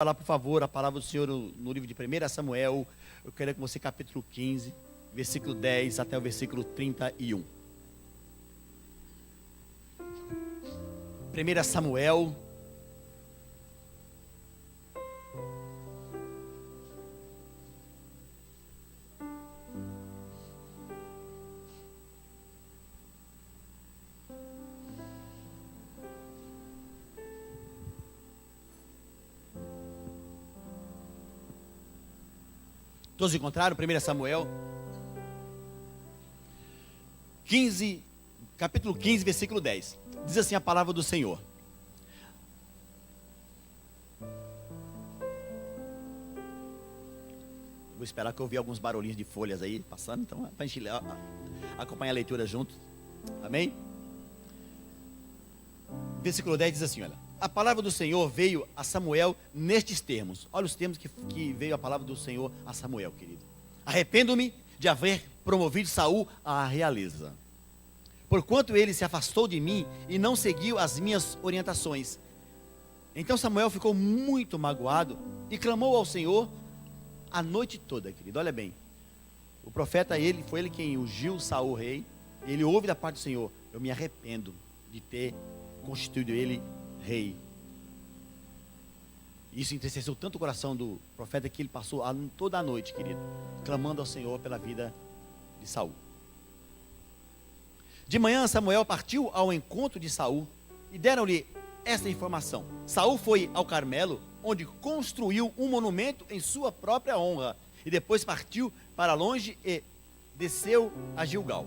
Falar, por favor, a palavra do Senhor no livro de 1 Samuel. Eu quero que você, capítulo 15, versículo 10 até o versículo 31. 1 Samuel. Todos encontraram? 1 Samuel 15, capítulo 15, versículo 10. Diz assim a palavra do Senhor. Vou esperar que eu ouvi alguns barulhinhos de folhas aí passando, então para a gente acompanhar a leitura junto. Amém? Versículo 10 diz assim, olha. A palavra do Senhor veio a Samuel nestes termos. Olha os termos que veio a palavra do Senhor a Samuel, querido. Arrependo-me de haver promovido Saul à realeza, porquanto ele se afastou de mim e não seguiu as minhas orientações. Então Samuel ficou muito magoado e clamou ao Senhor a noite toda, querido. Olha bem, o profeta, foi ele quem ungiu Saul rei. Ele ouve da parte do Senhor: eu me arrependo de ter constituído ele rei. Isso entristeceu tanto o coração do profeta que ele passou toda a noite, querido, clamando ao Senhor pela vida de Saul. De manhã Samuel partiu ao encontro de Saul e deram-lhe esta informação: Saul foi ao Carmelo, onde construiu um monumento em sua própria honra, e depois partiu para longe e desceu a Gilgal.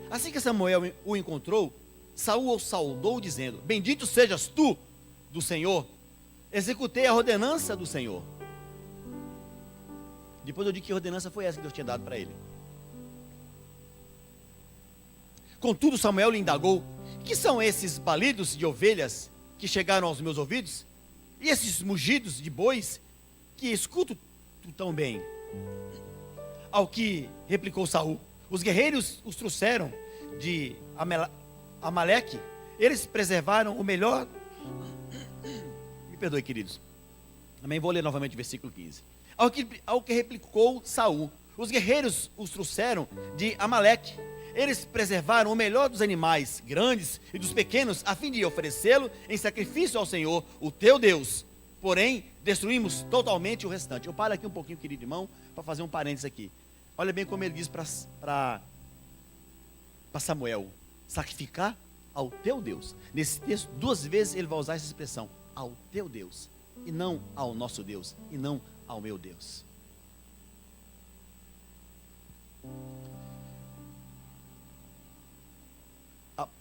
Assim que Samuel o encontrou, Saul o saudou dizendo: bendito sejas tu do Senhor, executei a ordenança do Senhor. Depois eu digo que ordenança foi essa que Deus tinha dado para ele. Contudo Samuel lhe indagou: que são esses balidos de ovelhas que chegaram aos meus ouvidos? E esses mugidos de bois que escuto tão bem? Ao que replicou Saul: os guerreiros os trouxeram de Amaleque, eles preservaram o melhor. Me perdoe, queridos. Também vou ler novamente o versículo 15. Ao que replicou Saul: os guerreiros os trouxeram de Amaleque, eles preservaram o melhor dos animais grandes e dos pequenos, a fim de oferecê-lo em sacrifício ao Senhor, o teu Deus. Porém, destruímos totalmente o restante. Eu paro aqui um pouquinho, querido irmão, para fazer um parênteses aqui. Olha bem como ele diz para Samuel: sacrificar ao teu Deus. Nesse texto, 2 vezes ele vai usar essa expressão: ao teu Deus, e não ao nosso Deus, e não ao meu Deus.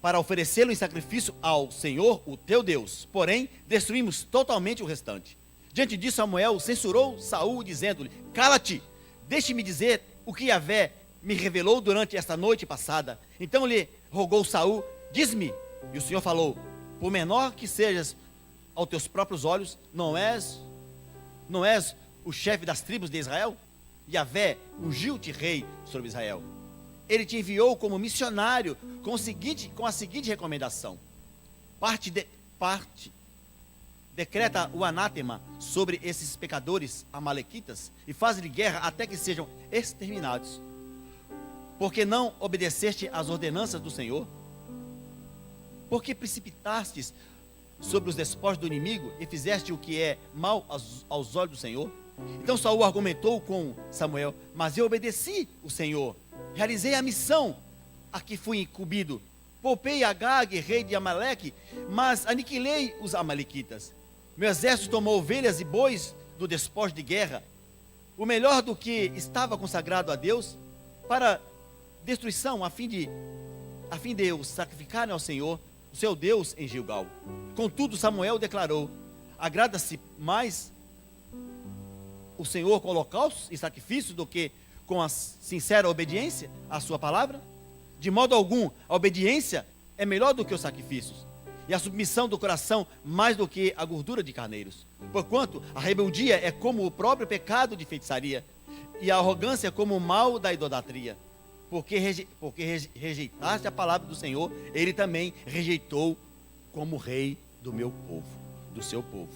Para oferecê-lo em sacrifício ao Senhor, o teu Deus. Porém, destruímos totalmente o restante. Diante disso, Samuel censurou Saul, dizendo-lhe: cala-te, deixe-me dizer o que Yahvé me revelou durante esta noite passada. Então lhe rogou Saul: diz-me. E o Senhor falou: por menor que sejas aos teus próprios olhos, não és o chefe das tribos de Israel? Yahvé ungiu-te rei sobre Israel. Ele te enviou como missionário com a seguinte recomendação: decreta o anátema sobre esses pecadores amalequitas e faz-lhe guerra até que sejam exterminados. Porque não obedeceste às ordenanças do Senhor? Porque precipitastes sobre os despojos do inimigo e fizeste o que é mal aos olhos do Senhor? Então Saul argumentou com Samuel: mas eu obedeci o Senhor, realizei a missão a que fui incumbido, poupei Agag, rei de Amaleque, mas aniquilei os amalequitas. Meu exército tomou ovelhas e bois do despojo de guerra, o melhor do que estava consagrado a Deus, para destruição, a fim de os sacrificarem ao Senhor, o seu Deus, em Gilgal. Contudo Samuel declarou: agrada-se mais o Senhor com holocaustos e sacrifícios do que com a sincera obediência à sua palavra? De modo algum, a obediência é melhor do que os sacrifícios, e a submissão do coração mais do que a gordura de carneiros. Porquanto a rebeldia é como o próprio pecado de feitiçaria, e a arrogância como o mal da idolatria. Porque rejeitaste a palavra do Senhor, ele também rejeitou como rei do meu povo, do seu povo.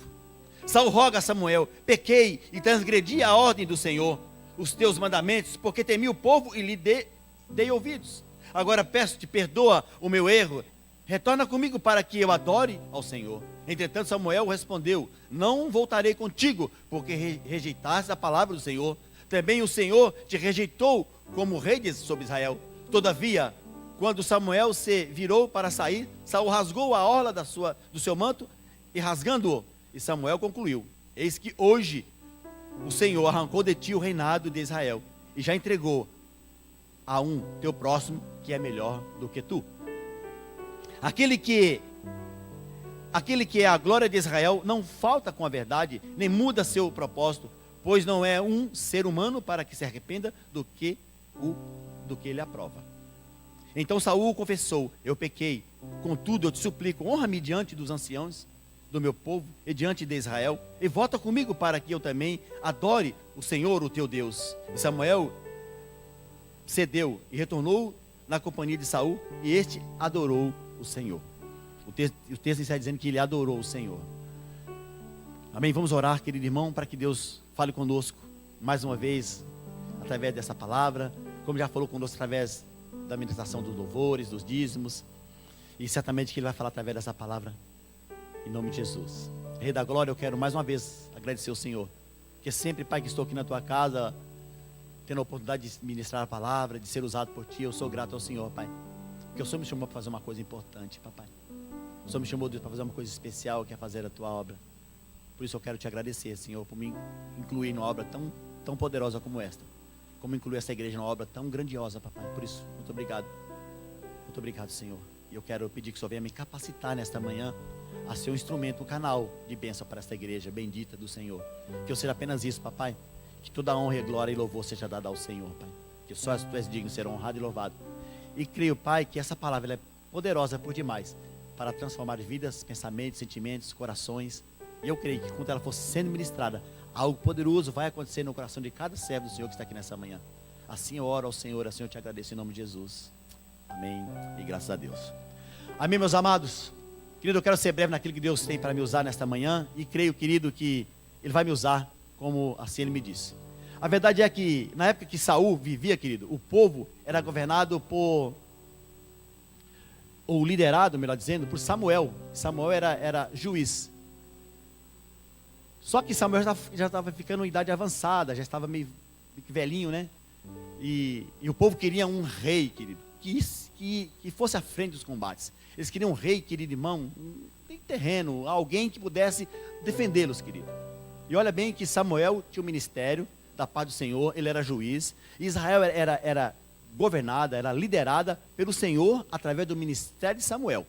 Saul roga a Samuel: pequei e transgredi a ordem do Senhor, os teus mandamentos, porque temi o povo e lhe dei ouvidos. Agora peço-te, perdoa o meu erro, retorna comigo para que eu adore ao Senhor. Entretanto Samuel respondeu: não voltarei contigo, porque rejeitaste a palavra do Senhor. Também o Senhor te rejeitou como rei sobre Israel. Todavia, quando Samuel se virou para sair, Saul rasgou a orla do seu manto e rasgando-o. E Samuel concluiu: eis que hoje o Senhor arrancou de ti o reinado de Israel e já entregou a um teu próximo que é melhor do que tu. Aquele que é a glória de Israel não falta com a verdade, nem muda seu propósito, pois não é um ser humano para que se arrependa do que ele aprova. Então Saul confessou: eu pequei, contudo eu te suplico, honra-me diante dos anciãos do meu povo e diante de Israel, e volta comigo para que eu também adore o Senhor, o teu Deus. E Samuel cedeu e retornou na companhia de Saul, e este adorou o Senhor. O texto está dizendo que ele adorou o Senhor. Amém? Vamos orar, querido irmão, para que Deus fale conosco mais uma vez, através dessa palavra, como já falou conosco através da ministração dos louvores, dos dízimos, e certamente que ele vai falar através dessa palavra, em nome de Jesus. Rei da glória, eu quero mais uma vez agradecer ao Senhor, porque sempre, Pai, que estou aqui na tua casa, tendo a oportunidade de ministrar a palavra, de ser usado por ti, eu sou grato ao Senhor, Pai, porque o Senhor me chamou para fazer uma coisa importante, papai. O Senhor me chamou, Deus, para fazer uma coisa especial, que é fazer a tua obra. Por isso eu quero te agradecer, Senhor, por me incluir numa obra tão poderosa como esta, como incluir essa igreja numa obra tão grandiosa, papai. Por isso, muito obrigado. Muito obrigado, Senhor. E eu quero pedir que o Senhor venha me capacitar nesta manhã a ser um instrumento, um canal de bênção para esta igreja bendita do Senhor. Que eu seja apenas isso, papai. Que toda honra e glória e louvor seja dada ao Senhor, Pai. Que só tu és digno de ser honrado e louvado. E creio, Pai, que essa palavra ela é poderosa por demais para transformar vidas, pensamentos, sentimentos, corações. E eu creio que quando ela for sendo ministrada, algo poderoso vai acontecer no coração de cada servo do Senhor que está aqui nessa manhã. Assim eu oro ao Senhor, assim eu te agradeço em nome de Jesus. Amém e graças a Deus. Amém, meus amados. Querido, eu quero ser breve naquilo que Deus tem para me usar nesta manhã. E creio, querido, que Ele vai me usar como assim Ele me disse. A verdade é que na época que Saul vivia, querido, o povo era governado ou liderado, melhor dizendo, por Samuel. Samuel era juiz. Só que Samuel já estava ficando em idade avançada, já estava meio velhinho, né? E o povo queria um rei, querido, que fosse à frente dos combates. Eles queriam um rei, querido irmão, um terreno, alguém que pudesse defendê-los, querido. E olha bem que Samuel tinha o ministério da paz do Senhor, ele era juiz. E Israel era governada, era liderada pelo Senhor através do ministério de Samuel.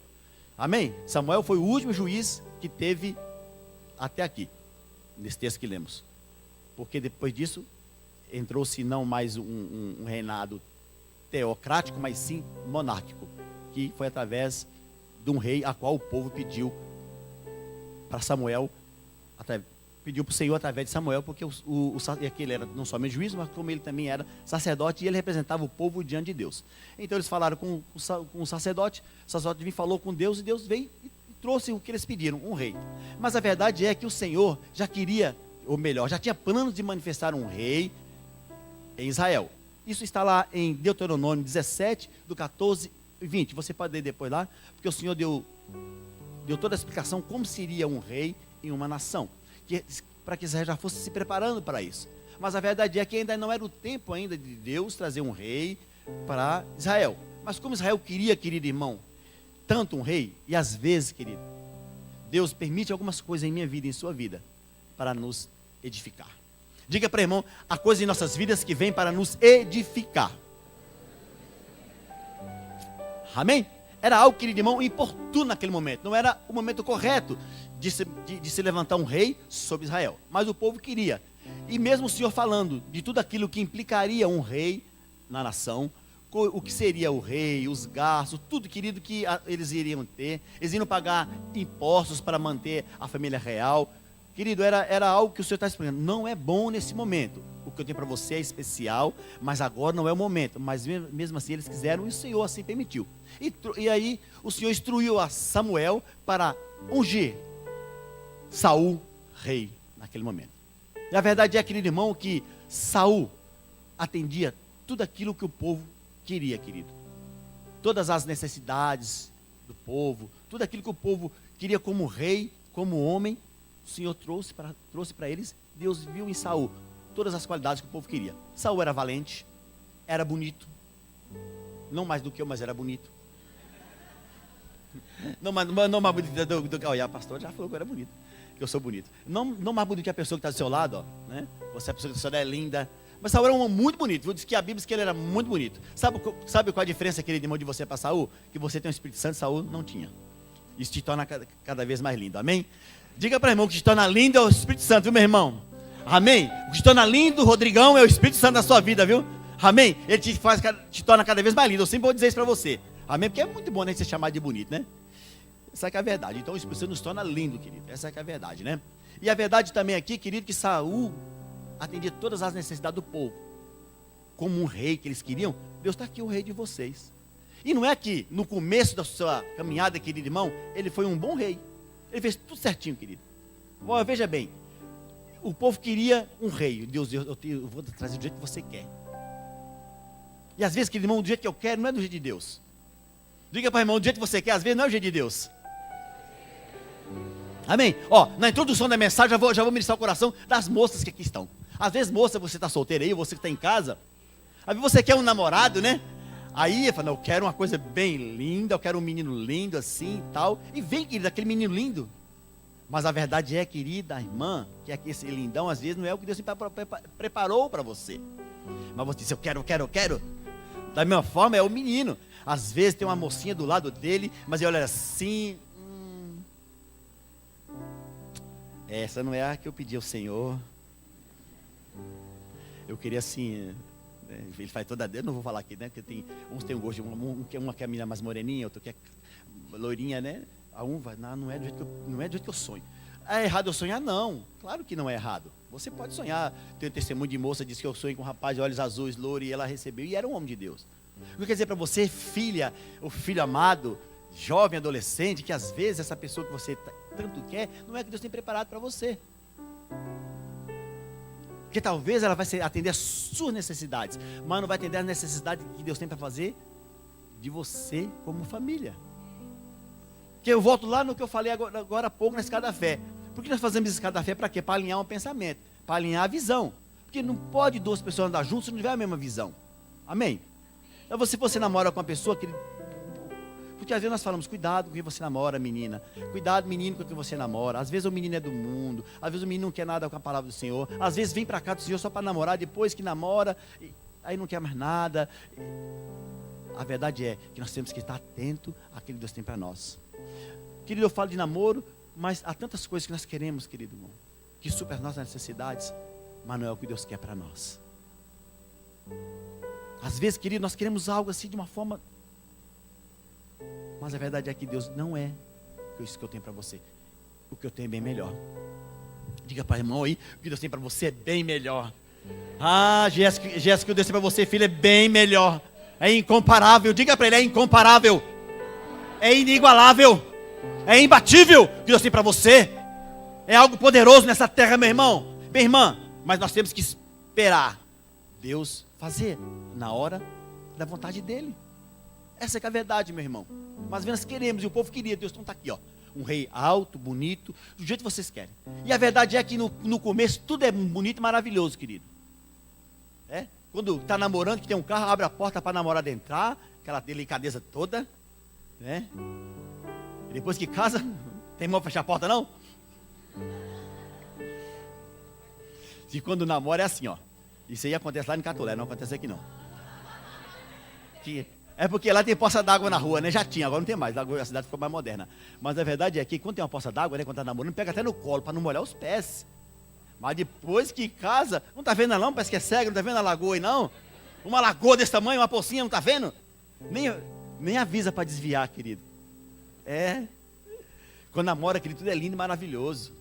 Amém? Samuel foi o último juiz que teve até aqui, nesse texto que lemos. Porque depois disso, entrou-se não mais um reinado teocrático, mas sim monárquico, que foi através de um rei a qual o povo pediu para Samuel, pediu para o Senhor através de Samuel, porque ele era não somente juiz, mas como ele também era sacerdote, e ele representava o povo diante de Deus. Então eles falaram com o sacerdote veio, falou com Deus, e Deus veio e trouxe o que eles pediram, um rei. Mas a verdade é que o Senhor já queria, ou melhor, já tinha planos de manifestar um rei em Israel. Isso está lá em Deuteronômio 17, do 14 e 20. Você pode ler depois lá, porque o Senhor deu toda a explicação como seria um rei em uma nação, para que Israel já fosse se preparando para isso. Mas a verdade é que ainda não era o tempo ainda de Deus trazer um rei para Israel. Mas como Israel queria, querido irmão, tanto um rei, e às vezes, querido, Deus permite algumas coisas em minha vida e em sua vida para nos edificar. Diga para o irmão, há coisas em nossas vidas que vêm para nos edificar. Amém? Era algo, querido irmão, importuno naquele momento. Não era o momento correto de se levantar um rei sobre Israel. Mas o povo queria. E mesmo o Senhor falando de tudo aquilo que implicaria um rei na nação, o que seria o rei, os gastos, tudo, querido, que eles iriam ter. Eles iriam pagar impostos para manter a família real. Querido, era algo que o Senhor está explicando. Não é bom nesse momento. O que eu tenho para você é especial, mas agora não é o momento. Mas mesmo assim eles quiseram e o Senhor assim permitiu. E aí o Senhor instruiu a Samuel para ungir Saul rei naquele momento. E a verdade é, querido irmão, que Saul atendia tudo aquilo que o povo queria, querido. Todas as necessidades do povo, tudo aquilo que o povo queria como rei, como homem, o Senhor trouxe para eles. Deus viu em Saul todas as qualidades que o povo queria. Saul era valente, era bonito, não mais do que eu, mas era bonito. Não mais bonito do que... Olha, a pastora já falou que eu era bonito, que eu sou bonito. Não mais bonito que a pessoa que está do seu lado, ó, né? Você, a pessoa que está do seu lado é linda. Mas Saul era um homem muito bonito. Diz que a Bíblia diz que ele era muito bonito. Sabe qual a diferença, querido irmão, de você para Saul? Que você tem o Espírito Santo, Saul não tinha. Isso te torna cada vez mais lindo, amém? Diga para o irmão que te torna lindo é o Espírito Santo, viu, meu irmão? Amém? O que te torna lindo, Rodrigão, é o Espírito Santo da sua vida, viu? Amém? Ele te torna cada vez mais lindo. Eu sempre vou dizer isso para você. Amém? Porque é muito bom, né, ser chamado de bonito, né? Essa é que é a verdade. Então o Espírito Santo nos torna lindo, querido. Essa é que é a verdade, né? E a verdade também aqui, querido, que Saul atendia todas as necessidades do povo. Como um rei que eles queriam, Deus está aqui, o rei de vocês. E não é que no começo da sua caminhada, querido irmão, ele foi um bom rei. Ele fez tudo certinho, querido. Bom, veja bem, o povo queria um rei. Deus, eu vou trazer do jeito que você quer. E às vezes, querido irmão, do jeito que eu quero não é do jeito de Deus. Diga para o irmão, do jeito que você quer, às vezes não é do jeito de Deus. Amém? Ó, na introdução da mensagem, já vou ministrar o coração das moças que aqui estão. Às vezes, moça, você está solteira aí, você que está em casa. Às vezes você quer um namorado, né? Aí, fala, eu quero uma coisa bem linda, eu quero um menino lindo assim e tal. E vem, querida, aquele menino lindo. Mas a verdade é, querida irmã, que esse lindão, às vezes, não é o que Deus preparou para você. Mas você diz, eu quero. Da mesma forma, é o menino. Às vezes tem uma mocinha do lado dele, mas ele olha assim... Essa não é a que eu pedi ao Senhor. Eu queria assim... Ele faz toda... Eu não vou falar aqui, né? Porque uns tem um gosto, uma que é a menina mais moreninha, outra que é loirinha, né? A um vai, não é do jeito que eu sonho. É errado eu sonhar? Não. Claro que não é errado. Você pode sonhar. Tem um testemunho de moça, disse que eu sonhei com um rapaz de olhos azuis, louro, e ela recebeu, e era um homem de Deus. O que quer dizer para você, filha, o filho amado, jovem, adolescente, que às vezes essa pessoa que você tanto quer, não é que Deus tem preparado para você. Porque talvez ela vai atender as suas necessidades, mas não vai atender as necessidades que Deus tem para fazer de você como família. Porque eu volto lá no que eu falei agora há pouco na escada da fé. Por que nós fazemos escada da fé? Para quê? Para alinhar um pensamento, para alinhar a visão. Porque não pode duas pessoas andar juntas se não tiver a mesma visão. Amém? Então, se você namora com uma pessoa que... Porque às vezes nós falamos, cuidado com quem você namora, menina. Cuidado, menino, com quem você namora. Às vezes o menino é do mundo. Às vezes o menino não quer nada com a palavra do Senhor. Às vezes vem para cá do Senhor só para namorar. Depois que namora, aí não quer mais nada. A verdade é que nós temos que estar atento àquilo que Deus tem para nós. Querido, eu falo de namoro, mas há tantas coisas que nós queremos, querido irmão, que supera as nossas necessidades, mas não é o que Deus quer para nós. Às vezes, querido, nós queremos algo assim de uma forma... Mas a verdade é que Deus não é isso que eu tenho para você. O que eu tenho é bem melhor. Diga para o irmão aí, o que Deus tem para você é bem melhor. Ah, Jéssica, o que Deus tem para você, filho, é bem melhor. É incomparável. Diga para ele, é incomparável. É inigualável. É imbatível. O que Deus tem para você é algo poderoso nessa terra, meu irmão. Minha irmã, mas nós temos que esperar Deus fazer na hora da vontade dele. Essa é que é a verdade, meu irmão. Mas nós queremos, e o povo queria, Deus então está aqui, ó. Um rei alto, bonito, do jeito que vocês querem. E a verdade é que no começo tudo é bonito e maravilhoso, querido. É? Quando está namorando, que tem um carro, abre a porta para a namorada entrar, aquela delicadeza toda, né? E depois que casa, tem mão para fechar a porta, não? E quando namora é assim, ó. Isso aí acontece lá em Catolé, não acontece aqui não. É porque lá tem poça d'água na rua, né? Já tinha, agora não tem mais. A cidade ficou mais moderna. Mas a verdade é que quando tem uma poça d'água, né? Quando está namorando, pega até no colo para não molhar os pés. Mas depois que casa, não está vendo não? Parece que é cego, não está vendo a lagoa aí não? Uma lagoa desse tamanho, uma pocinha, não está vendo? Nem avisa para desviar, querido. É. Quando namora, querido, tudo é lindo e maravilhoso.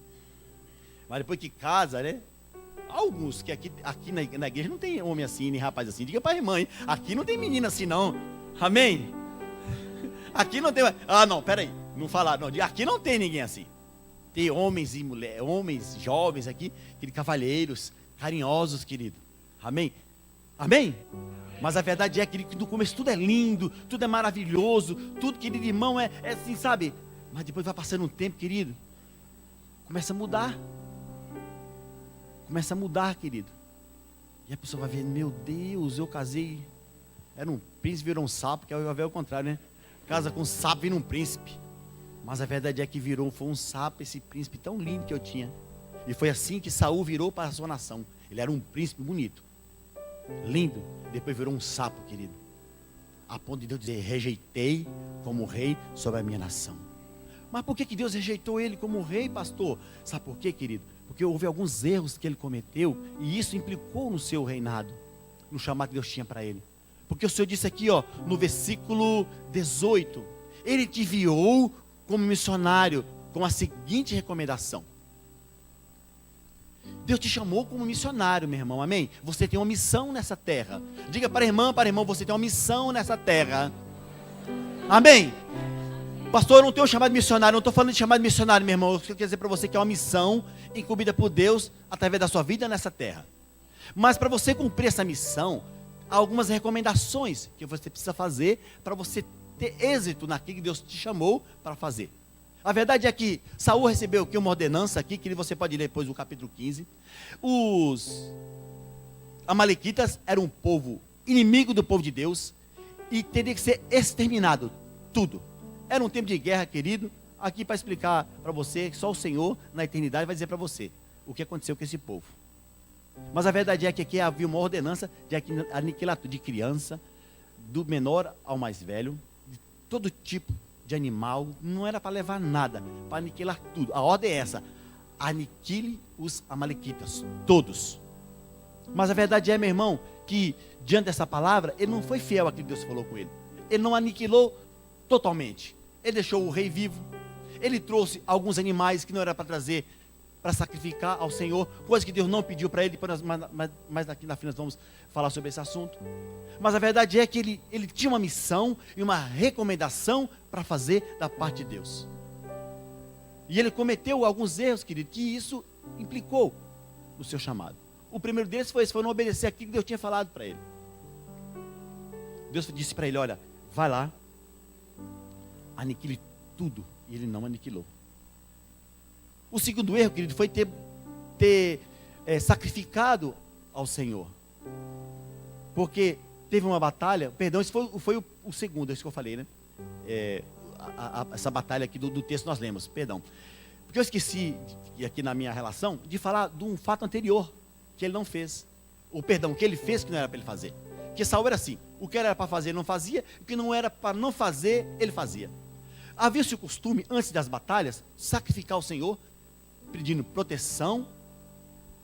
Mas depois que casa, né? Alguns, que aqui na igreja não tem homem assim, nem rapaz assim. Diga para a irmã, hein? Aqui não tem menina assim não. Amém? Aqui não tem... Ah, não, peraí. Não falar, não. Aqui não tem ninguém assim. ter homens e mulheres, homens jovens aqui, querido, cavalheiros, carinhosos, querido. Amém? Amém? Mas a verdade é, querido, que no começo tudo é lindo, tudo é maravilhoso, tudo, querido irmão, é assim, sabe? Mas depois vai passando um tempo, querido, começa a mudar. Começa a mudar, querido. E a pessoa vai ver, meu Deus, eu casei, era um príncipe, virou um sapo, que vai ver o contrário, né? Casa com um sapo, vira um príncipe. Mas a verdade é que foi um sapo, esse príncipe tão lindo que eu tinha. E foi assim que Saul virou para a sua nação. Ele era um príncipe bonito, lindo. Depois virou um sapo, querido. A ponto de Deus dizer, rejeitei como rei sobre a minha nação. Mas por que Deus rejeitou ele como rei, pastor? Sabe por quê, querido? Porque houve alguns erros que ele cometeu, e isso implicou no seu reinado, no chamado que Deus tinha para ele. Porque o Senhor disse aqui, ó, no versículo 18, ele te enviou como missionário, com a seguinte recomendação. Deus te chamou como missionário, meu irmão, amém? Você tem uma missão nessa terra. Diga para irmão, você tem uma missão nessa terra. Amém? Pastor, eu não tenho chamado de missionário, não estou falando de chamado de missionário, meu irmão. Eu quero dizer para você que é uma missão incumbida por Deus através da sua vida nessa terra. Mas para você cumprir essa missão, há algumas recomendações que você precisa fazer para você ter êxito naquilo que Deus te chamou para fazer. A verdade é que Saul recebeu aqui uma ordenança aqui, que você pode ler depois no capítulo 15. Os amalequitas eram um povo inimigo do povo de Deus e teria que ser exterminado, tudo. Era um tempo de guerra, querido. Aqui para explicar para você, só o Senhor na eternidade vai dizer para você o que aconteceu com esse povo. Mas a verdade é que aqui havia uma ordenança de aniquilar tudo, de criança, do menor ao mais velho, de todo tipo de animal, não era para levar nada, para aniquilar tudo. A ordem é essa: aniquile os amalequitas, todos. Mas a verdade é, meu irmão, que diante dessa palavra, ele não foi fiel àquilo que Deus falou com ele. Ele não aniquilou totalmente. Ele deixou o rei vivo. Ele trouxe alguns animais que não era para trazer, para sacrificar ao Senhor, coisa que Deus não pediu para ele. Mas daqui na frente nós vamos falar sobre esse assunto. Mas a verdade é que ele tinha uma missão e uma recomendação para fazer da parte de Deus. E ele cometeu alguns erros, querido, que isso implicou no seu chamado. O primeiro deles foi não obedecer aquilo que Deus tinha falado para ele. Deus disse para ele, olha, vai lá, aniquile tudo. E ele não aniquilou. O segundo erro, querido, foi ter sacrificado ao Senhor. Porque teve uma batalha, perdão, esse foi o segundo, isso que eu falei, né? Essa batalha aqui do texto nós lemos, perdão. Porque eu esqueci, aqui na minha relação, de falar de um fato anterior, que ele não fez. Ou perdão, que ele fez que não era para ele fazer. Porque Saul era assim, o que era para fazer ele não fazia, o que não era para não fazer, ele fazia. Havia-se o costume, antes das batalhas, sacrificar ao Senhor, pedindo proteção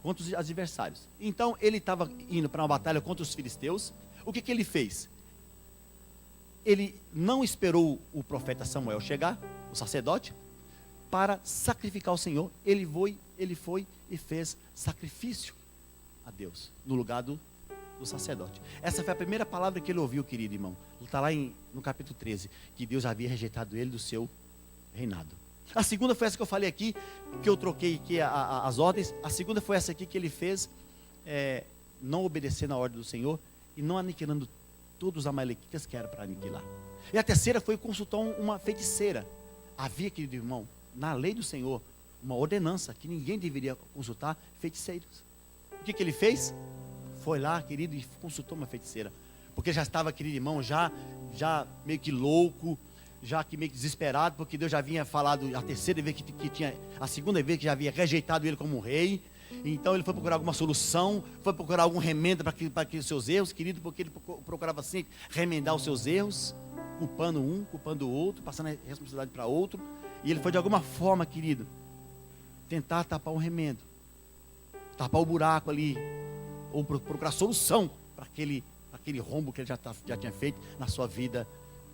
contra os adversários. Então, ele estava indo para uma batalha contra os filisteus. O que ele fez? Ele não esperou o profeta Samuel chegar, o sacerdote, para sacrificar ao Senhor. Ele foi e fez sacrifício a Deus, no lugar do sacerdote. Essa foi a primeira palavra que ele ouviu, querido irmão. Está lá no capítulo 13, que Deus havia rejeitado ele do seu reinado. A segunda foi essa que eu falei aqui, que eu troquei aqui as ordens. A segunda foi essa aqui que ele fez, não obedecer na ordem do Senhor e não aniquilando todos os amalequitas que era para aniquilar. E a terceira foi consultar uma feiticeira. Havia, querido irmão, na lei do Senhor, uma ordenança que ninguém deveria consultar feiticeiros. O que ele fez? Foi lá, querido, e consultou uma feiticeira. Porque já estava, querido irmão, já meio que louco, já que meio que desesperado, porque Deus já havia falado a terceira vez que tinha, a segunda vez que já havia rejeitado ele como rei. Então ele foi procurar alguma solução, foi procurar algum remendo para aqueles seus erros, querido, porque ele procurava sempre remendar os seus erros, culpando um, culpando o outro, passando a responsabilidade para outro. E ele foi de alguma forma, querido, tentar tapar um remendo, tapar o buraco ali, ou procurar solução para aquele rombo que ele já tinha feito na sua vida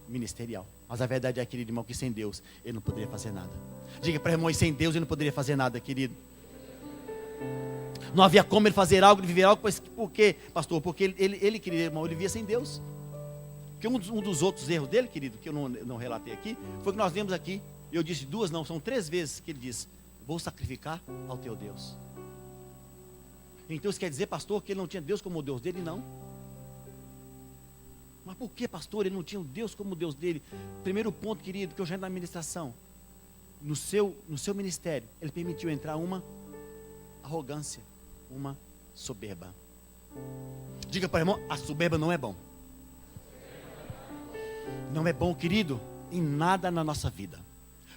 ministerial. Mas a verdade é, querido irmão, que sem Deus ele não poderia fazer nada. Diga para o irmão, sem Deus ele não poderia fazer nada, querido. Não havia como ele fazer algo, ele viver algo, por quê, pastor? Porque ele, querido irmão, ele vivia sem Deus. Porque um dos outros erros dele, querido, que eu não relatei aqui, foi que nós lemos aqui, eu disse duas, não, são 3 vezes que ele disse, vou sacrificar ao teu Deus. Então isso quer dizer, pastor, que ele não tinha Deus como o Deus dele? Não. Mas por que, pastor, ele não tinha um Deus como o Deus dele? Primeiro ponto, querido, que eu já na administração, no seu ministério, ele permitiu entrar uma arrogância, uma soberba. Diga para o irmão, a soberba não é bom. Não é bom, querido, em nada na nossa vida.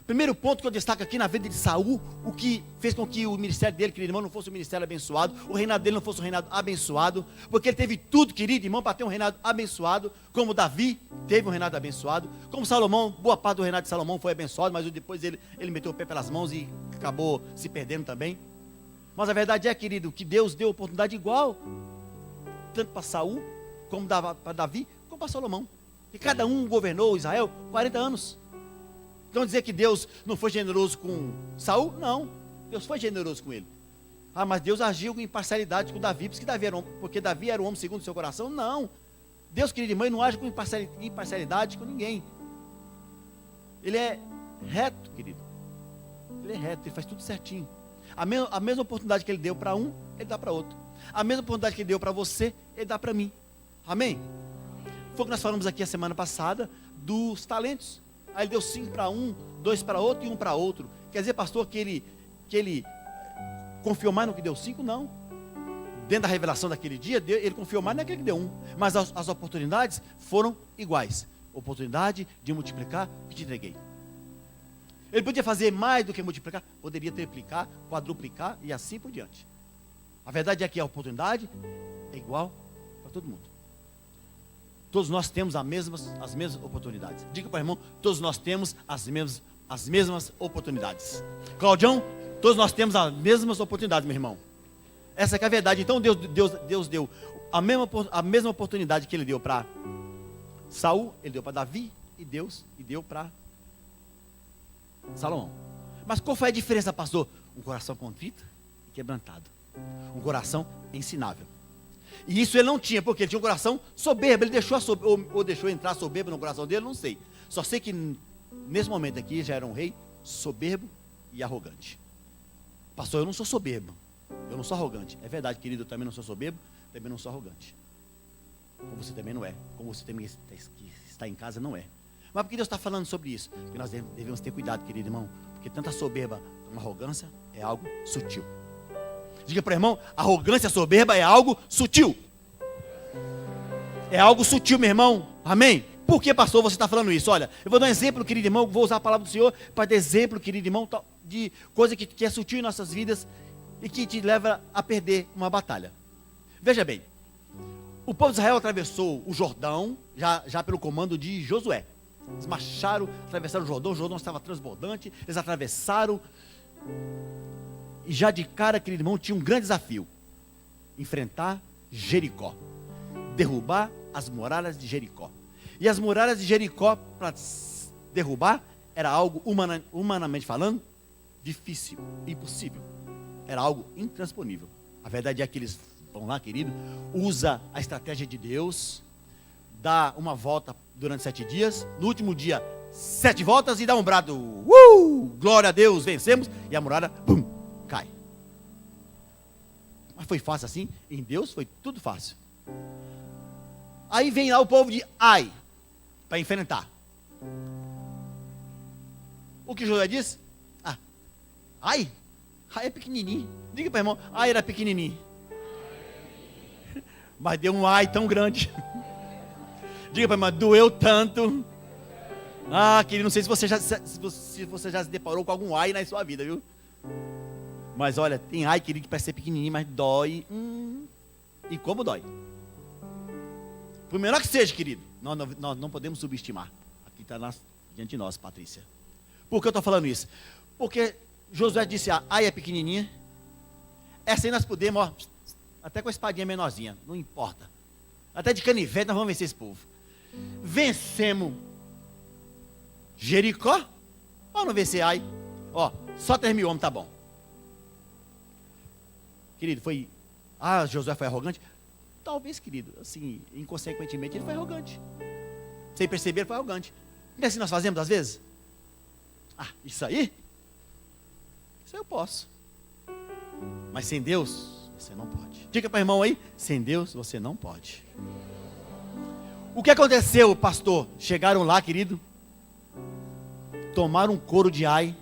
Primeiro ponto que eu destaco aqui na vida de Saul, o que fez com que o ministério dele, querido irmão, não fosse um ministério abençoado, o reinado dele não fosse um reinado abençoado, porque ele teve tudo, querido irmão, para ter um reinado abençoado, como Davi teve um reinado abençoado, como Salomão, boa parte do reinado de Salomão foi abençoado, mas depois ele meteu o pé pelas mãos e acabou se perdendo também. Mas a verdade é, querido, que Deus deu oportunidade igual, tanto para Saul, como para Davi, como para Salomão. E cada um governou Israel 40 anos. Então dizer que Deus não foi generoso com Saul? Não, Deus foi generoso com ele. Ah, mas Deus agiu com imparcialidade com Davi, porque Davi era um homem segundo o seu coração? Não. Deus, querido irmão, não age com imparcialidade com ninguém. Ele é reto, querido. Ele é reto, ele faz tudo certinho. A mesma oportunidade que ele deu para um, ele dá para outro. A mesma oportunidade que ele deu para você, ele dá para mim. Amém? Foi o que nós falamos aqui a semana passada dos talentos. Aí ele deu 5 para um, 2 para outro e 1 para outro. Quer dizer, pastor, que ele confiou mais no que deu 5? Não. Dentro da revelação daquele dia, ele confiou mais naquele que deu 1. Mas as oportunidades foram iguais. Oportunidade de multiplicar que te entreguei. Ele podia fazer mais do que multiplicar, poderia triplicar, quadruplicar e assim por diante. A verdade é que a oportunidade é igual para todo mundo. Todos nós temos as mesmas oportunidades. Diga para o irmão, todos nós temos as mesmas oportunidades. Claudião, todos nós temos as mesmas oportunidades, meu irmão. Essa que é a verdade. Então Deus deu a mesma oportunidade que ele deu para Saul, ele deu para Davi e deu para Salomão. Mas qual foi a diferença, pastor? Um coração contrito e quebrantado. Um coração ensinável. E isso ele não tinha, porque ele tinha um coração soberbo. Ele deixou entrar soberbo no coração dele, não sei. Só sei que nesse momento aqui já era um rei soberbo e arrogante. Pastor, eu não sou soberbo, eu não sou arrogante. É verdade, querido, eu também não sou soberbo, também não sou arrogante. Como você também não é, como você também está em casa não é. Mas por que Deus está falando sobre isso? Porque nós devemos ter cuidado, querido irmão, porque tanta soberba como arrogância é algo sutil. Diga para o irmão, arrogância, soberba é algo sutil. É algo sutil, meu irmão. Amém? Por que, pastor, você está falando isso? Olha, eu vou dar um exemplo, querido irmão, vou usar a palavra do Senhor para dar exemplo, querido irmão, de coisa que é sutil em nossas vidas e que te leva a perder uma batalha. Veja bem, o povo de Israel atravessou o Jordão, já pelo comando de Josué. Eles marcharam, atravessaram o Jordão estava transbordante, eles atravessaram. E já de cara, querido irmão, tinha um grande desafio: enfrentar Jericó, derrubar as muralhas de Jericó. E as muralhas de Jericó, para derrubar, era algo, humanamente falando, difícil, impossível. Era algo intransponível. A verdade é que eles vão lá, querido, usa a estratégia de Deus, dá uma volta durante 7 dias, no último dia, 7 voltas e dá um brado, glória a Deus, vencemos, e a muralha, pum, cai. Mas foi fácil assim? Em Deus foi tudo fácil. Aí vem lá o povo de Ai, para enfrentar. O que Josué disse? Ai é pequenininho. Diga para o irmão, Ai era pequenininho. Mas deu um ai tão grande. Diga para o irmão, doeu tanto. Querido, não sei se você já se deparou com algum ai na sua vida, viu? Mas olha, tem ai, querido, que parece ser pequenininho, mas dói. E como dói? Por menor que seja, querido, nós não podemos subestimar. Aqui está diante de nós, Patrícia. Por que eu estou falando isso? Porque Josué disse, ai é pequenininha. Essa aí nós podemos, até com a espadinha menorzinha, não importa. Até de canivete nós vamos vencer esse povo. Vencemos Jericó, ou não vencer Ai? Só 3.000 homens, tá bom. Querido, Josué foi arrogante? Talvez, querido, assim, inconsequentemente ele foi arrogante. Sem perceber, ele foi arrogante. Não é assim nós fazemos às vezes? Isso aí isso eu posso. Mas sem Deus, você não pode. Diga para o irmão aí, sem Deus você não pode. O que aconteceu, pastor? Chegaram lá, querido, tomaram um couro de ai,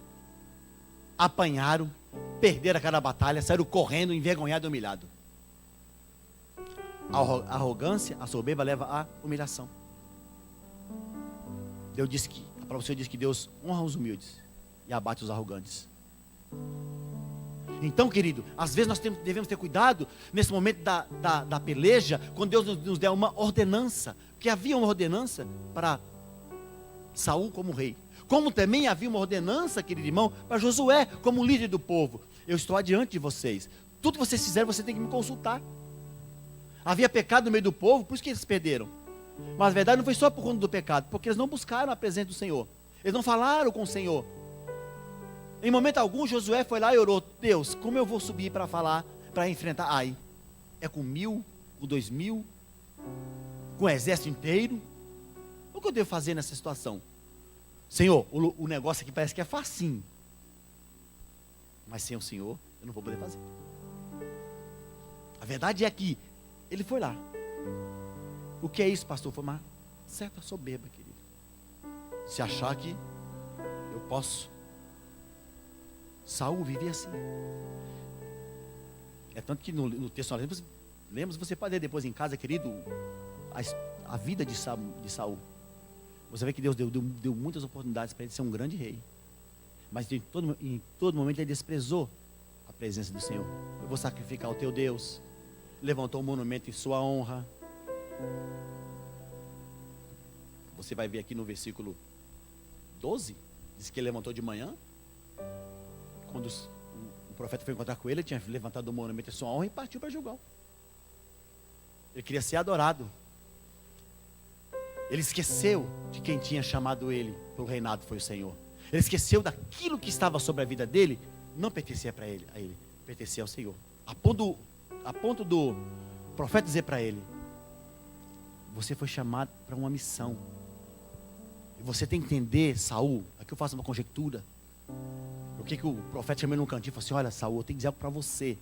apanharam, perderam aquela batalha, saíram correndo, envergonhado e humilhado. A arrogância, a soberba leva à humilhação. Deus disse que, a palavra do Senhor diz que Deus honra os humildes e abate os arrogantes. Então, querido, às vezes nós devemos ter cuidado nesse momento da peleja, quando Deus nos der uma ordenança, porque havia uma ordenança para Saul como rei, como também havia uma ordenança, querido irmão, para Josué como líder do povo. Eu estou adiante de vocês, tudo que vocês fizerem, você tem que me consultar. Havia pecado no meio do povo, por isso que eles perderam. Mas a verdade não foi só por conta do pecado, porque eles não buscaram a presença do Senhor, eles não falaram com o Senhor. Em momento algum, Josué foi lá e orou: Deus, como eu vou subir para falar, para enfrentar Ai? É com 1.000, com 2.000, com o exército inteiro? O que eu devo fazer nessa situação? Senhor, o negócio aqui parece que é facinho, mas sem o Senhor, eu não vou poder fazer. A verdade é que ele foi lá. O que é isso, pastor? Foi uma certa soberba, querido. Se achar que eu posso. Saul vivia assim. É tanto que no texto nós lemos, você pode ler depois em casa, querido, a vida de Saul. Você vê que Deus deu muitas oportunidades para ele ser um grande rei. Mas em todo momento ele desprezou a presença do Senhor. Eu vou sacrificar o teu Deus. Levantou um monumento em sua honra. Você vai ver aqui no versículo 12, diz que ele levantou de manhã. Quando o profeta foi encontrar com ele tinha levantado um monumento em sua honra e partiu para Gilgal. Ele queria ser adorado. Ele esqueceu de quem tinha chamado ele para o reinado, foi o Senhor. Ele esqueceu daquilo que estava sobre a vida dele, não pertencia a ele, pertencia ao Senhor. A ponto do profeta dizer para ele: você foi chamado para uma missão. E você tem que entender, Saul, aqui eu faço uma conjectura. O que o profeta chamou num cantinho e falou assim: olha, Saul, eu tenho que dizer algo para você.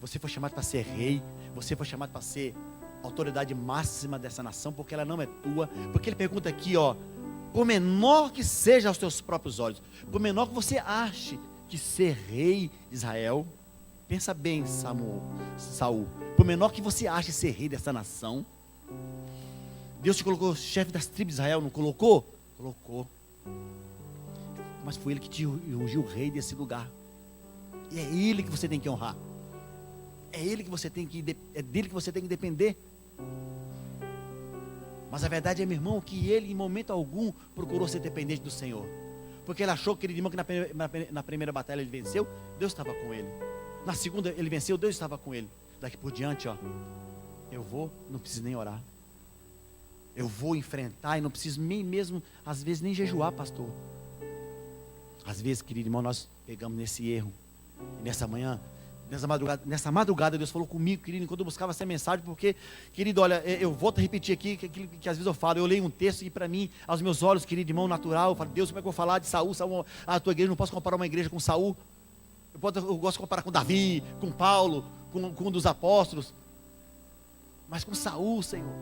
Você foi chamado para ser rei, você foi chamado para ser autoridade máxima dessa nação, porque ela não é tua. Porque ele pergunta aqui, ó, por menor que seja aos teus próprios olhos, por menor que você ache que ser rei de Israel, pensa bem, Saul, por menor que você ache ser rei dessa nação, Deus te colocou chefe das tribos de Israel, não colocou? Colocou. Mas foi ele que te ungiu rei desse lugar. E é ele que você tem que honrar. É dele que você tem que depender. Mas a verdade é, meu irmão, que ele em momento algum procurou ser dependente do Senhor. Porque ele achou, querido irmão, que na primeira batalha ele venceu, Deus estava com ele. Na segunda ele venceu, Deus estava com ele. Daqui por diante, ó, eu vou, não preciso nem orar. Eu vou enfrentar e não preciso nem mesmo, às vezes, nem jejuar, pastor. Às vezes, querido irmão, nós pegamos nesse erro. E nessa manhã, nessa madrugada, Deus falou comigo, querido, enquanto eu buscava essa mensagem, porque, querido, olha, eu volto a repetir aqui aquilo que às vezes eu falo. Eu leio um texto e para mim, aos meus olhos, querido irmão, natural, eu falo: Deus, como é que eu vou falar de Saul? A tua igreja, não posso comparar uma igreja com Saul. Eu gosto de comparar com Davi, com Paulo, com um dos apóstolos. Mas com Saul, Senhor.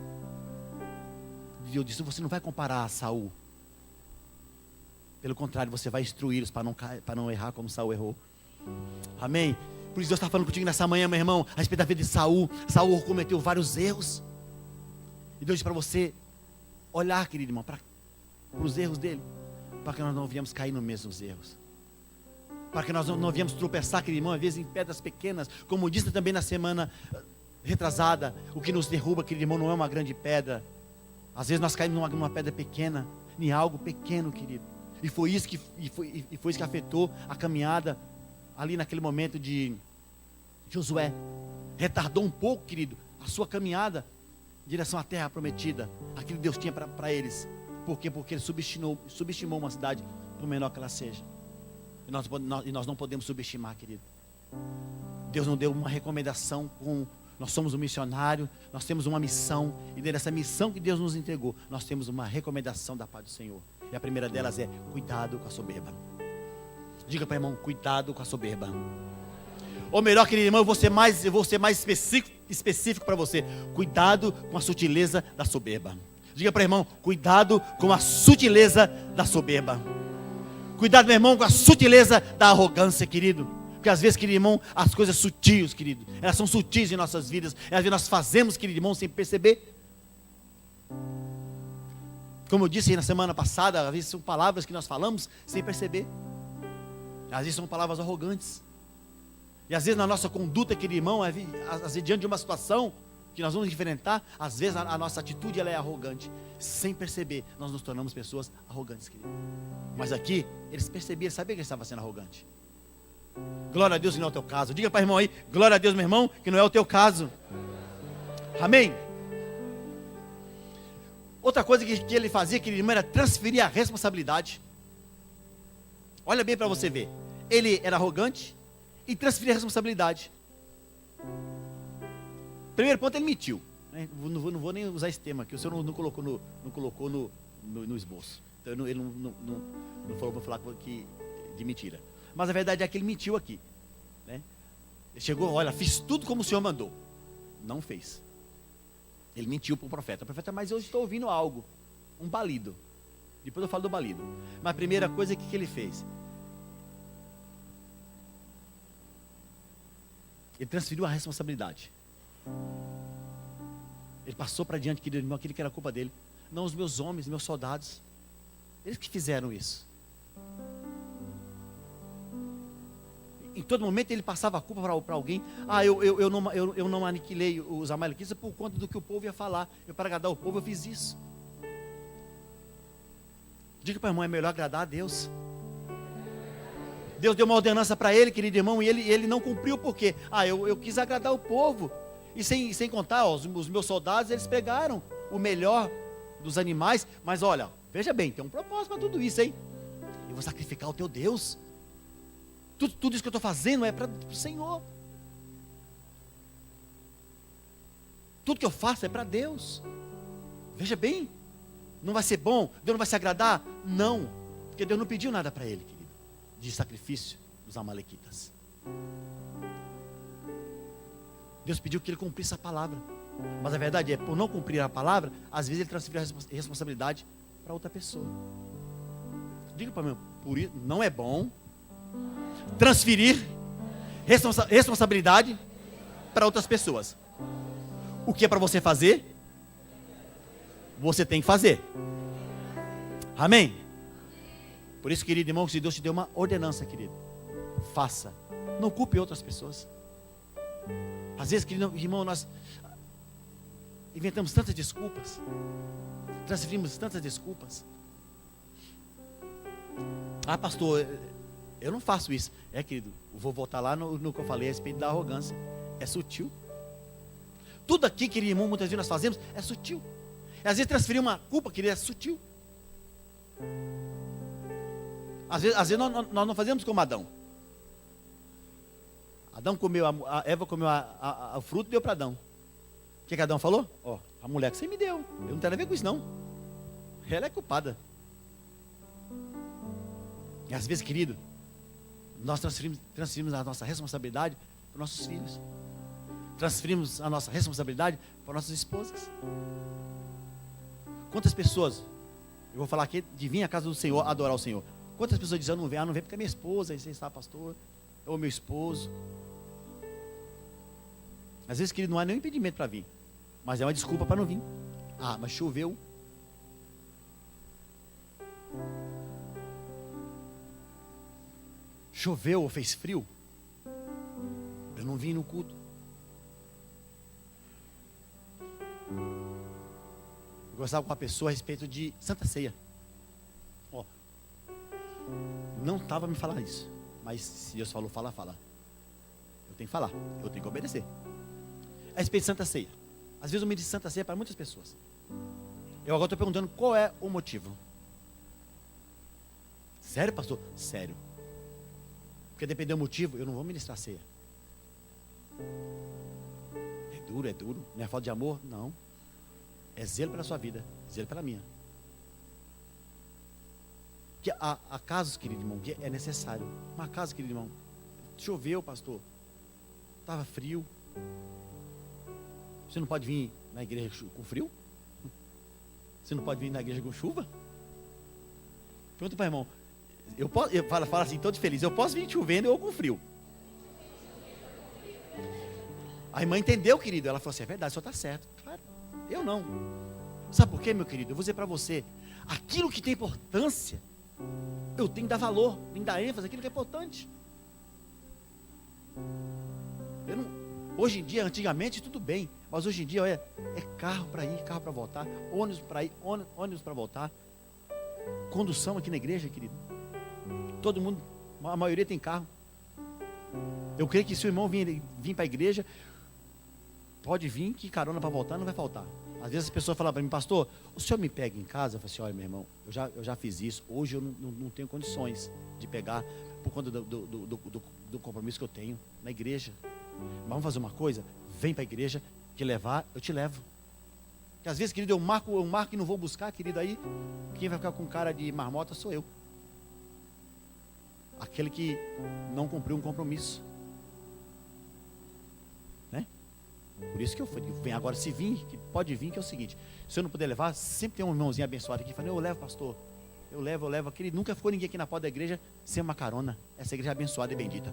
E eu disse: você não vai comparar a Saul. Pelo contrário, você vai instruí-los para não errar como Saul errou. Amém? Por isso Deus está falando contigo nessa manhã, meu irmão, a respeito da vida de Saul. Saul cometeu vários erros. E Deus disse para você olhar, querido irmão, para os erros dele, para que nós não viemos cair nos mesmos erros. Para que nós não viemos tropeçar, querido irmão, às vezes em pedras pequenas. Como disse também na semana retrasada, o que nos derruba, querido irmão, não é uma grande pedra. Às vezes nós caímos numa pedra pequena, em algo pequeno, querido. E foi isso que afetou a caminhada ali naquele momento de Josué. Retardou um pouco, querido, a sua caminhada em direção à terra prometida, aquilo que Deus tinha para eles. Por quê? Porque ele subestimou uma cidade, por menor que ela seja. E nós não podemos subestimar, querido. Deus não deu uma recomendação nós somos um missionário, nós temos uma missão, e dentro dessa missão que Deus nos entregou, nós temos uma recomendação da parte do Senhor. E a primeira delas é: cuidado com a soberba. Diga para o irmão, cuidado com a soberba. Ou melhor, querido irmão, eu vou ser mais específico para você. Cuidado com a sutileza da soberba. Diga para o irmão, cuidado com a sutileza da soberba. Cuidado, meu irmão, com a sutileza da arrogância, querido. Porque às vezes, querido irmão, as coisas sutis, querido, elas são sutis em nossas vidas. E às vezes nós fazemos, querido irmão, sem perceber. Como eu disse na semana passada, às vezes são palavras que nós falamos sem perceber. Às vezes são palavras arrogantes. E às vezes na nossa conduta, querido irmão, às vezes diante de uma situação que nós vamos enfrentar, às vezes a nossa atitude ela é arrogante. Sem perceber, nós nos tornamos pessoas arrogantes, querido. Mas aqui, eles perceberam, sabiam que ele estava sendo arrogante. Glória a Deus que não é o teu caso. Diga para o irmão aí, glória a Deus, meu irmão, que não é o teu caso. Amém? Outra coisa que ele fazia, querido irmão, era transferir a responsabilidade. Olha bem para você ver. Ele era arrogante e transferia a responsabilidade. Primeiro ponto, ele mentiu. Não vou nem usar esse tema aqui. O senhor não colocou no esboço. Então ele não falou para falar de mentira. Mas a verdade é que ele mentiu aqui. Né? Ele chegou, olha, fiz tudo como o senhor mandou. Não fez. Ele mentiu para o profeta. O profeta, mas eu estou ouvindo algo. Um balido. Depois eu falo do balido. Mas a primeira coisa que ele fez. Ele transferiu a responsabilidade. Ele passou para diante, querido irmão, aquilo que era culpa dele. Não os meus homens, meus soldados. Eles que fizeram isso. Em todo momento ele passava a culpa para alguém. Eu não aniquilei os amalequitas por conta do que o povo ia falar. Para agradar o povo eu fiz isso. Diga para o irmão, é melhor agradar a Deus. Deus deu uma ordenança para ele, querido irmão, e ele não cumpriu por quê? Eu quis agradar o povo. E sem contar, os meus soldados, eles pegaram o melhor dos animais. Mas olha, veja bem, tem um propósito para tudo isso, hein? Eu vou sacrificar o teu Deus. Tudo isso que eu estou fazendo é para o Senhor. Tudo que eu faço é para Deus. Veja bem, não vai ser bom? Deus não vai se agradar? Não, porque Deus não pediu nada para ele, querido, de sacrifício dos amalequitas. Deus pediu que ele cumprisse a palavra. Mas a verdade é, por não cumprir a palavra, às vezes ele transferiu a responsabilidade para outra pessoa. Diga para mim, por isso não é bom transferir responsabilidade para outras pessoas. O que é para você fazer, você tem que fazer. Amém? Por isso, querido irmão, se Deus te deu uma ordenança, querido, faça. Não culpe outras pessoas. Às vezes, querido irmão, nós inventamos tantas desculpas, transferimos tantas desculpas. Pastor, eu não faço isso. Querido, vou voltar lá no que eu falei a respeito da arrogância. É sutil. Tudo aqui, querido irmão, muitas vezes nós fazemos, é sutil. E às vezes transferir uma culpa, querido, é sutil. Às vezes nós não fazemos como Adão. Adão comeu, a Eva comeu o fruto e deu para Adão. O que Adão falou? A mulher que você me deu, eu não tenho nada a ver com isso não. Ela é culpada. E às vezes, querido, nós transferimos a nossa responsabilidade para os nossos filhos. Transferimos a nossa responsabilidade para nossas esposas. Quantas pessoas, eu vou falar aqui, de vir à casa do Senhor, adorar o Senhor. Quantas pessoas dizem, não vem porque é minha esposa, aí você está, pastor, ou meu esposo. Às vezes, querido, não há nenhum impedimento para vir, mas é uma desculpa para não vir. Mas choveu. Choveu ou fez frio, eu não vim no culto. Eu conversava com uma pessoa a respeito de Santa Ceia. Não estava a me falar isso, mas se Deus falou, fala. Eu tenho que falar, eu tenho que obedecer. A respeito de Santa Ceia. Às vezes eu me diz Santa Ceia para muitas pessoas. Eu agora estou perguntando qual é o motivo. Sério, pastor? Sério. Porque dependendo do motivo, eu não vou ministrar ceia. É duro. Não é falta de amor? Não. É zelo pela sua vida, zelo pela minha. Que há casos, querido irmão, que é necessário. Uma casa, querido irmão, choveu, pastor, estava frio. Você não pode vir na igreja com frio? Você não pode vir na igreja com chuva? Pergunta para o irmão. Eu falo assim, todo feliz. Eu posso vir chovendo ou com frio. A irmã entendeu, querido. Ela falou assim, é verdade, o senhor está certo. Claro, eu não. Sabe por quê, meu querido? Eu vou dizer para você. Aquilo que tem importância, eu tenho que dar valor, tenho que dar ênfase àquilo que é importante. Hoje em dia, antigamente, tudo bem. Mas hoje em dia, olha, é carro para ir, carro para voltar, ônibus para ir, ônibus para voltar. Condução aqui na igreja, querido. Todo mundo, a maioria tem carro. Eu creio que se o irmão vir para a igreja, pode vir, que carona para voltar não vai faltar. Às vezes as pessoas falam para mim, pastor, o senhor me pega em casa? Eu falo assim, olha, meu irmão, eu já fiz isso. Hoje eu não tenho condições de pegar, por conta do compromisso que eu tenho na igreja. Mas vamos fazer uma coisa, vem para a igreja, que levar, eu te levo. Porque às vezes, querido, eu marco e não vou buscar, querido, aí quem vai ficar com cara de marmota sou eu. Aquele que não cumpriu um compromisso. Né? Por isso que eu fui, vem agora, se vir, que pode vir, que é o seguinte, se eu não puder levar, sempre tem um irmãozinho abençoado aqui, fala, eu levo, pastor, eu levo, aquele, nunca ficou ninguém aqui na porta da igreja sem uma carona. Essa igreja é abençoada e bendita.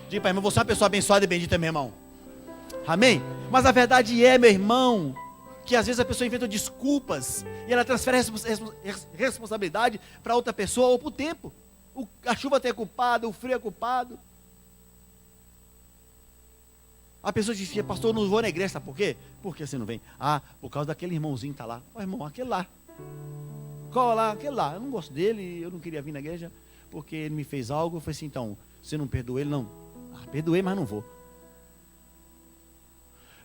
Diga para irmão, você é uma pessoa abençoada e bendita, meu irmão. Amém? Mas a verdade é, meu irmão, que às vezes a pessoa inventa desculpas e ela transfere responsabilidade para outra pessoa ou para o tempo. A chuva até é culpada, o frio é culpado. A pessoa diz, pastor, eu não vou na igreja, sabe por quê? Por que você não vem? Ah, por causa daquele irmãozinho que está lá. Ó, irmão, aquele lá. Qual lá? Aquele lá. Eu não gosto dele, eu não queria vir na igreja, porque ele me fez algo. Eu falei assim, então, você não perdoou ele? Não. Ah, perdoei, mas não vou.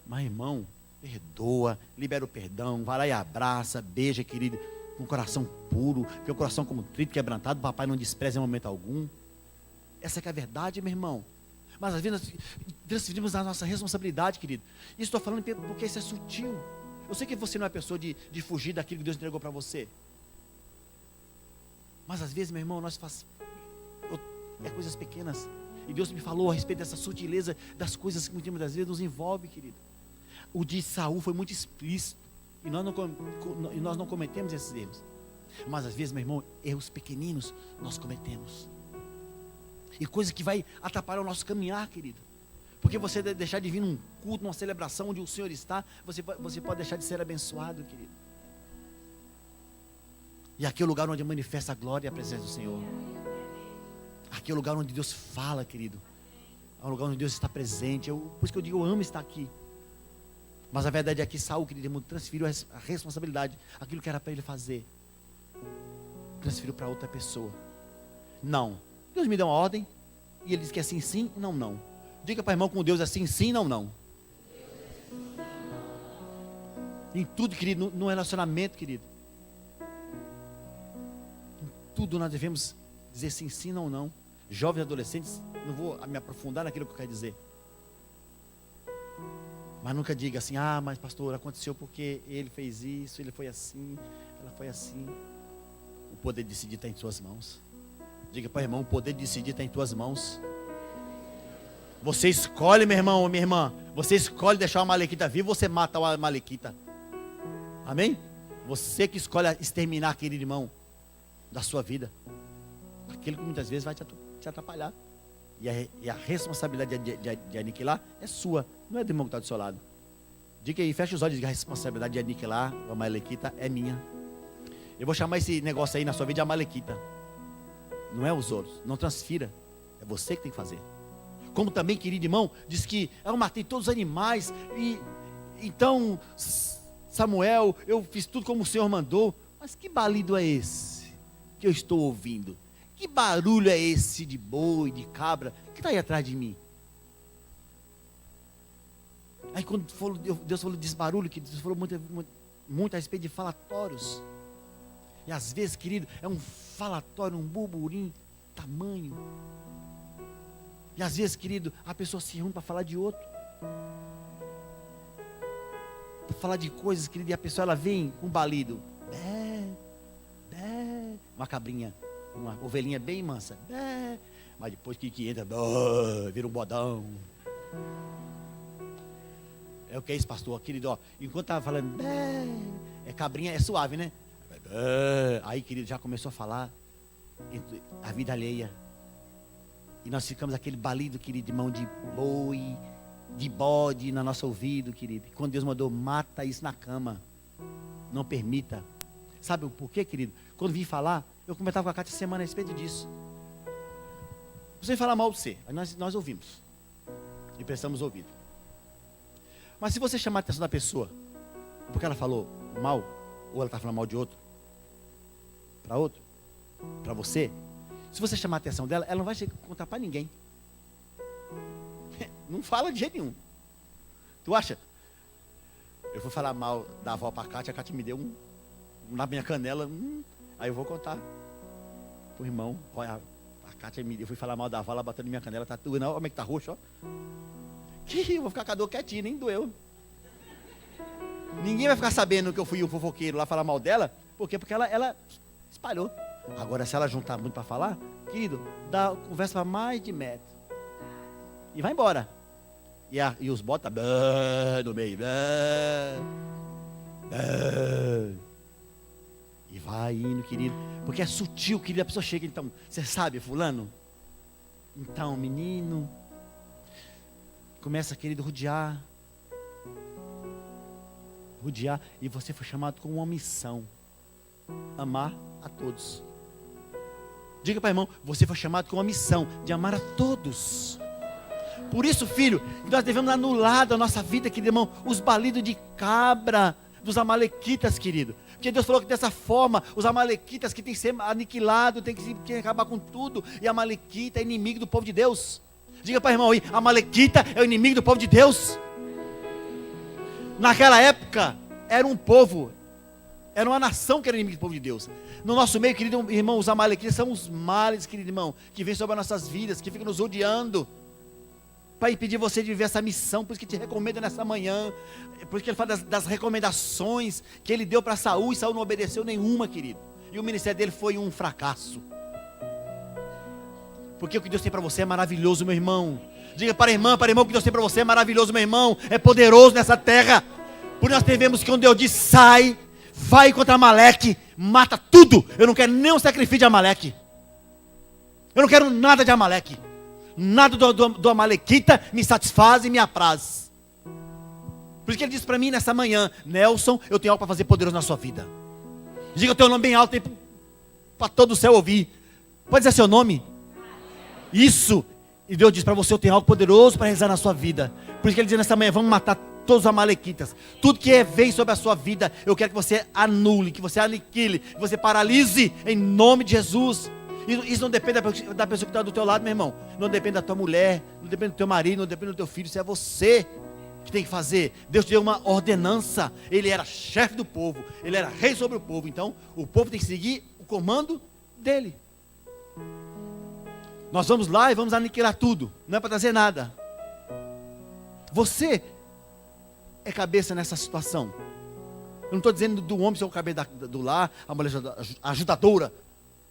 Mas, irmão, perdoa, libera o perdão, vai lá e abraça, beija, querido, com o coração puro, porque o coração como trito quebrantado, o papai não despreza em momento algum. Essa que é a verdade, meu irmão. Mas às vezes nós transferimos a nossa responsabilidade, querido. Isso estou falando porque isso é sutil. Eu sei que você não é pessoa de fugir daquilo que Deus entregou para você. Mas às vezes, meu irmão, nós fazemos coisas pequenas. E Deus me falou a respeito dessa sutileza das coisas que muitas vezes nos envolve, querido. O de Saul foi muito explícito. E nós não cometemos esses erros. Mas às vezes, meu irmão, erros pequeninos nós cometemos. E coisa que vai atrapalhar o nosso caminhar, querido. Porque você deixar de vir num culto, numa celebração onde o Senhor está, você pode deixar de ser abençoado, querido. E aqui é o lugar onde manifesta a glória e a presença do Senhor. Aqui é o lugar onde Deus fala, querido. É um lugar onde Deus está presente. Por isso que eu digo, eu amo estar aqui. Mas a verdade é que Saul, querido, transferiu a responsabilidade, aquilo que era para ele fazer, transferiu para outra pessoa. Não. Deus me deu uma ordem, e ele diz que é sim, sim, não, não. Diga para o irmão, com Deus é sim, sim, não, não. Em tudo, querido, no relacionamento, querido. Em tudo nós devemos dizer sim, sim, não, não. Jovens e adolescentes, não vou me aprofundar naquilo que eu quero dizer. Mas nunca diga assim, mas pastor, aconteceu porque ele fez isso, ele foi assim, ela foi assim. O poder de decidir está em suas mãos. Diga para o irmão, o poder de decidir está em tuas mãos. Você escolhe, meu irmão ou minha irmã. Você escolhe deixar o Amalequita vivo, você mata o Amalequita. Amém? Você que escolhe exterminar aquele irmão da sua vida. Aquilo que muitas vezes vai te atrapalhar. E a responsabilidade de aniquilar é sua, não é do irmão que está do seu lado. Diga aí, fecha os olhos e diga, a responsabilidade de aniquilar o Amalequita é minha. Eu vou chamar esse negócio aí na sua vida de Amalequita. Não é os outros, não transfira. É você que tem que fazer. Como também, querido irmão, diz que eu matei todos os animais. E então, Samuel, eu fiz tudo como o Senhor mandou. Mas que balido é esse que eu estou ouvindo? Que barulho é esse de boi, de cabra, que está aí atrás de mim? Aí quando Deus falou desse barulho, que Deus falou muito a respeito de falatórios. E às vezes, querido, é um falatório, um burburinho, tamanho. E às vezes, querido, a pessoa se reúne para falar de outro. Para falar de coisas, querido, e a pessoa ela vem com um balido. Uma cabrinha. uma ovelhinha bem mansa. Mas depois que entra, vira um bodão. É o que é isso, pastor? Querido, ó, enquanto estava falando, cabrinha é suave, né? Aí, querido, já começou a falar a vida alheia. E nós ficamos aquele balido, querido, de mão de boi, de bode no nosso ouvido, querido. Quando Deus mandou, mata isso na cama. Não permita. Sabe o porquê, querido? Quando vim falar, eu comentava com a Cátia essa semana a respeito disso. Você falar mal de você, aí nós ouvimos. E prestamos ouvido. Mas se você chamar a atenção da pessoa, porque ela falou mal, ou ela está falando mal de outro, para você, se você chamar a atenção dela, ela não vai contar para ninguém. Não fala de jeito nenhum. Tu acha? Eu fui falar mal da avó para a Cátia me deu um na minha canela, aí eu vou contar pro irmão. Olha, a Cátia eu fui falar mal da avó, ela bateu na minha canela, tá tudo, não, como é que tá roxo, ó. Eu vou ficar com a dor quietinho, nem doeu. Ninguém vai ficar sabendo que eu fui o fofoqueiro lá falar mal dela. Por quê? Porque ela espalhou. Agora, se ela juntar muito para falar, querido, dá conversa para mais de metro. E vai embora. E os botas no meio. E vai indo, querido. Porque é sutil, querido. A pessoa chega, então, você sabe, fulano? Então, menino. Começa, querido, rodear. E você foi chamado com uma missão: amar a todos. Diga para o irmão, você foi chamado com uma missão de amar a todos. Por isso, filho, nós devemos anular da nossa vida, querido irmão, os balidos de cabra dos amalequitas, querido. Porque Deus falou que dessa forma, os amalequitas que tem que ser aniquilado, tem que acabar com tudo. E amalequita é inimigo do povo de Deus. Diga para o irmão aí, amalequita é o inimigo do povo de Deus. Naquela época, era um povo, era uma nação que era inimigo do povo de Deus. No nosso meio, querido irmão, os amalequitas são os males, querido irmão, que vêm sobre as nossas vidas, que ficam nos odiando, para impedir você de viver essa missão. Por isso que te recomenda nessa manhã, por isso que ele fala das recomendações que ele deu para Saul, e Saul não obedeceu nenhuma, querido, e o ministério dele foi um fracasso. Porque o que Deus tem para você é maravilhoso, meu irmão. Diga para a irmã, o que Deus tem para você é maravilhoso, meu irmão. É poderoso nessa terra. Por nós devemos que quando Deus diz, sai, vai contra Amaleque, mata tudo. Eu não quero nem um sacrifício de Amaleque. Eu não quero nada de Amaleque. Nada do Amalequita me satisfaz e me apraz. Por isso que ele disse para mim nessa manhã, Nelson, eu tenho algo para fazer poderoso na sua vida. Diga o teu nome bem alto para todo o céu ouvir. Pode dizer seu nome? Isso. E Deus diz para você, eu tenho algo poderoso para realizar na sua vida. Por isso que ele diz nessa manhã, vamos matar todos os amalequitas. Tudo que vem sobre a sua vida, eu quero que você anule, que você aniquile, que você paralise, em nome de Jesus. Isso não depende da pessoa que está do teu lado, meu irmão. Não depende da tua mulher, não depende do teu marido, não depende do teu filho. Isso é você que tem que fazer. Deus te deu uma ordenança. Ele era chefe do povo, ele era rei sobre o povo. Então, o povo tem que seguir o comando dele. Nós vamos lá e vamos aniquilar tudo. Não é para trazer nada. Você é cabeça nessa situação. Eu não estou dizendo do homem ser o cabeça do lar, a mulher ajudadora.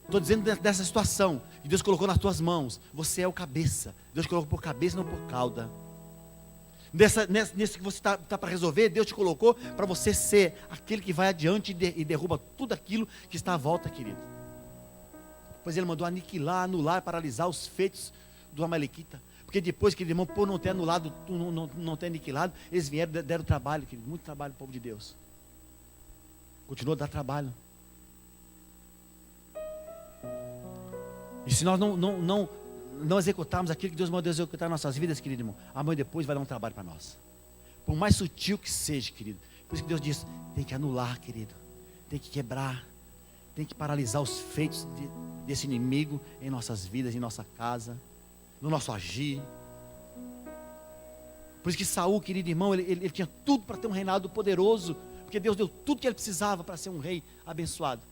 Estou dizendo dessa situação que Deus colocou nas tuas mãos. Você é o cabeça. Deus colocou por cabeça, não por cauda. Nesse que você está para resolver, Deus te colocou para você ser aquele que vai adiante e derruba tudo aquilo que está à volta, querido. Pois ele mandou aniquilar, anular, paralisar os feitos do amalequita. Porque depois, querido irmão, por não ter anulado, não ter aniquilado, eles vieram, deram trabalho, querido, muito trabalho ao povo de Deus. Continua a dar trabalho. E se nós não executarmos aquilo que Deus mandou executar em nossas vidas, querido irmão, amanhã depois vai dar um trabalho para nós. Por mais sutil que seja, querido. Por isso que Deus diz, tem que anular, querido. Tem que quebrar. Tem que paralisar os feitos desse inimigo em nossas vidas, em nossa casa, no nosso agir. Por isso que Saul, querido irmão, ele tinha tudo para ter um reinado poderoso, porque Deus deu tudo que ele precisava para ser um rei abençoado.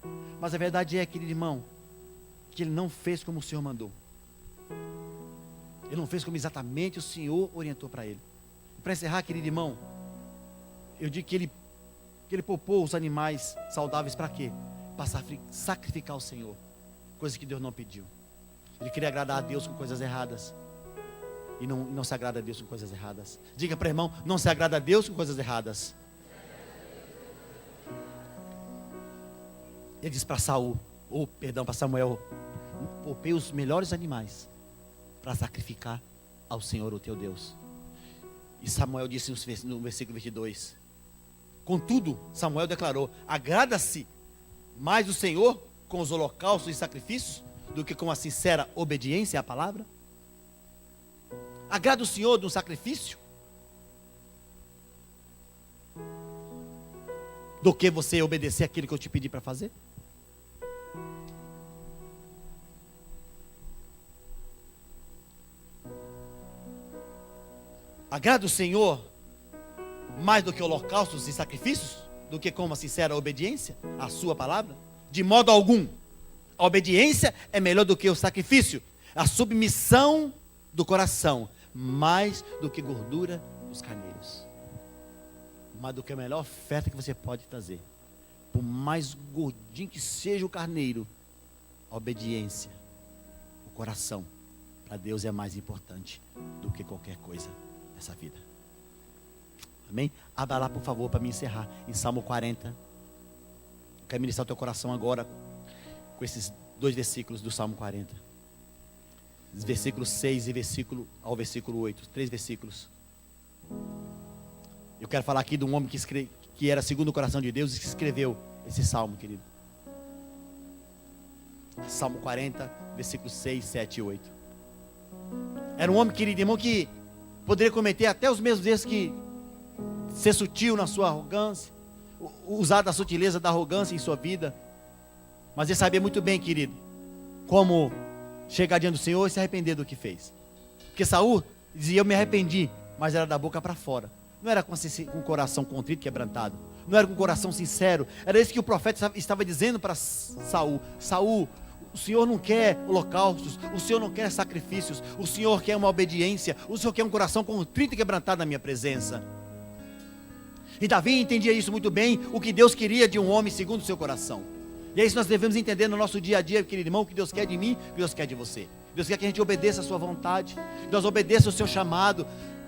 Mas a verdade é, querido irmão, que ele não fez como o Senhor mandou. Ele não fez como exatamente o Senhor orientou para ele. Para encerrar, querido irmão, eu digo que ele poupou os animais saudáveis para quê? Para sacrificar ao Senhor. coisas que Deus não pediu. Ele queria agradar a Deus com coisas erradas. E não se agrada a Deus com coisas erradas. Diga para o irmão, não se agrada a Deus com coisas erradas. Ele disse para para Samuel: poupei os melhores animais para sacrificar ao Senhor, o teu Deus. E Samuel disse no versículo 22: contudo, Samuel declarou: agrada-se mais o Senhor com os holocaustos e sacrifícios do que com a sincera obediência à palavra? Agrada o Senhor de um sacrifício do que você obedecer aquilo que eu te pedi para fazer? Agrada o Senhor mais do que holocaustos e sacrifícios, do que com uma sincera obediência à sua palavra? De modo algum. A obediência é melhor do que o sacrifício. A submissão do coração, mais do que gordura dos carneiros. Mais do que a melhor oferta que você pode trazer. Por mais gordinho que seja o carneiro, a obediência, o coração, para Deus é mais importante do que qualquer coisa nessa vida. Amém? Abra lá, por favor, para me encerrar, em Salmo 40. Eu quero ministrar o teu coração agora com esses 2 versículos do Salmo 40. Versículo 6 e ao versículo 8. 3 versículos. Eu quero falar aqui de um homem que era segundo o coração de Deus e que escreveu esse salmo, querido. Salmo 40, versículos 6, 7 e 8. Era um homem, querido irmão, que poderia cometer até os mesmos erros, que ser sutil na sua arrogância, usar da sutileza da arrogância em sua vida. Mas ele sabia muito bem, querido, como chegar diante do Senhor e se arrepender do que fez. Porque Saul dizia: eu me arrependi, mas era da boca para fora. Não era com o coração contrito, quebrantado. Não era com o coração sincero. Era isso que o profeta estava dizendo para Saul: Saul, o Senhor não quer holocaustos, o Senhor não quer sacrifícios, o Senhor quer uma obediência, o Senhor quer um coração contrito e quebrantado na minha presença. E Davi entendia isso muito bem, o que Deus queria de um homem segundo o seu coração. E é isso que nós devemos entender no nosso dia a dia, querido irmão, o que Deus quer de mim, o que Deus quer de você. Deus quer que a gente obedeça a sua vontade, que nós obedeça o seu chamado